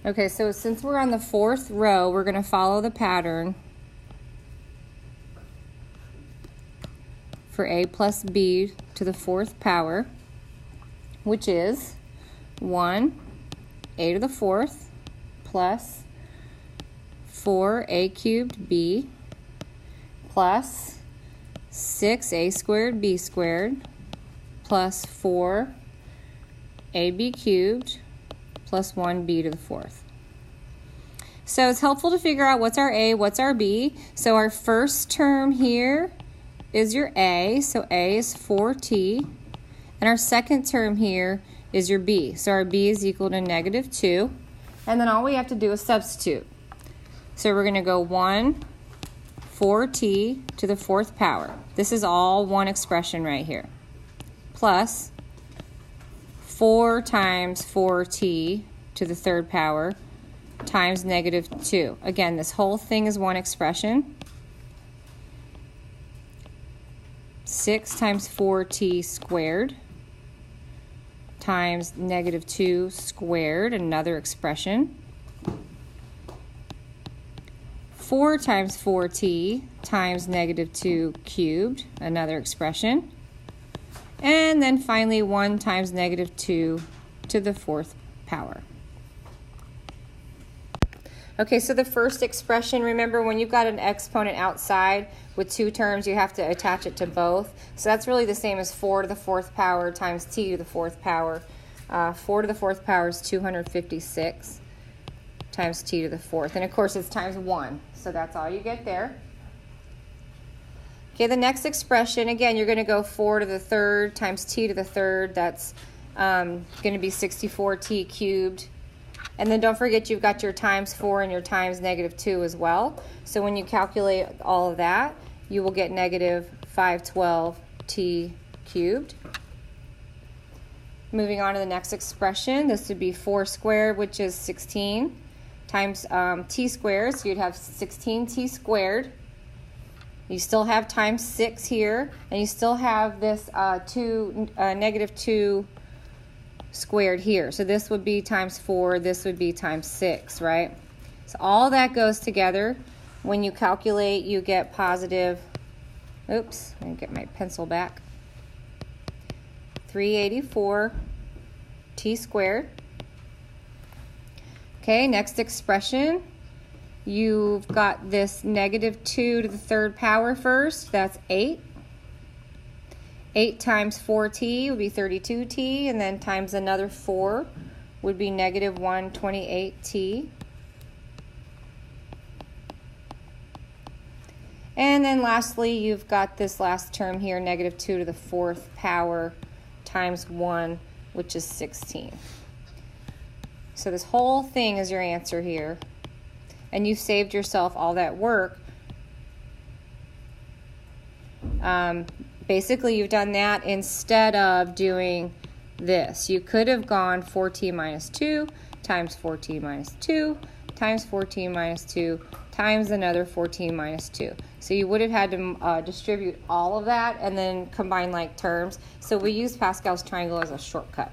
Okay, so since we're on the fourth row, we're going to follow the pattern for a plus b to the fourth power, which is 1 a to the fourth plus 4a cubed b plus 6a squared b squared plus 4ab cubed plus 1b to the fourth. So it's helpful to figure out what's our a, what's our b. So our first term here is your a, so a is 4t, and our second term here is your b, so our b is equal to negative 2, and then all we have to do is substitute. So we're going to go 1, 4t to the fourth power. This is all one expression right here, plus 4 times 4t to the third power times negative 2. Again, this whole thing is one expression. 6 times 4t squared times negative 2 squared, another expression. 4 times 4t times negative 2 cubed, another expression. And then finally 1 times negative 2 to the fourth power. Okay, so the first expression, remember when you've got an exponent outside with two terms, you have to attach it to both. So that's really the same as 4 to the fourth power times t to the fourth power. 4 to the fourth power is 256 times t to the fourth. And of course it's times 1, so that's all you get there. Okay, the next expression, again, you're going to go 4 to the third times t to the third. That's going to be 64t cubed. And then don't forget you've got your times 4 and your times negative 2 as well. So when you calculate all of that, you will get negative 512t cubed. Moving on to the next expression, this would be 4 squared, which is 16, times t squared. So you'd have 16t squared. You still have times 6 here, and you still have this negative 2 squared here. So this would be times 4, this would be times 6, right? So all that goes together. When you calculate, you get positive, oops, let me get my pencil back, 384 t squared. Okay, next expression. You've got this negative 2 to the third power first. That's 8. 8 times 4t would be 32t, and then times another 4 would be negative 128t. And then lastly, you've got this last term here, negative 2 to the fourth power times 1, which is 16. So this whole thing is your answer here. And you've saved yourself all that work. Basically, you've done that instead of doing this. You could have gone 4t minus 2 times 4t minus 2 times 4t minus 2 times another 4t minus 2. So you would have had to distribute all of that and then combine like terms. So we use Pascal's triangle as a shortcut.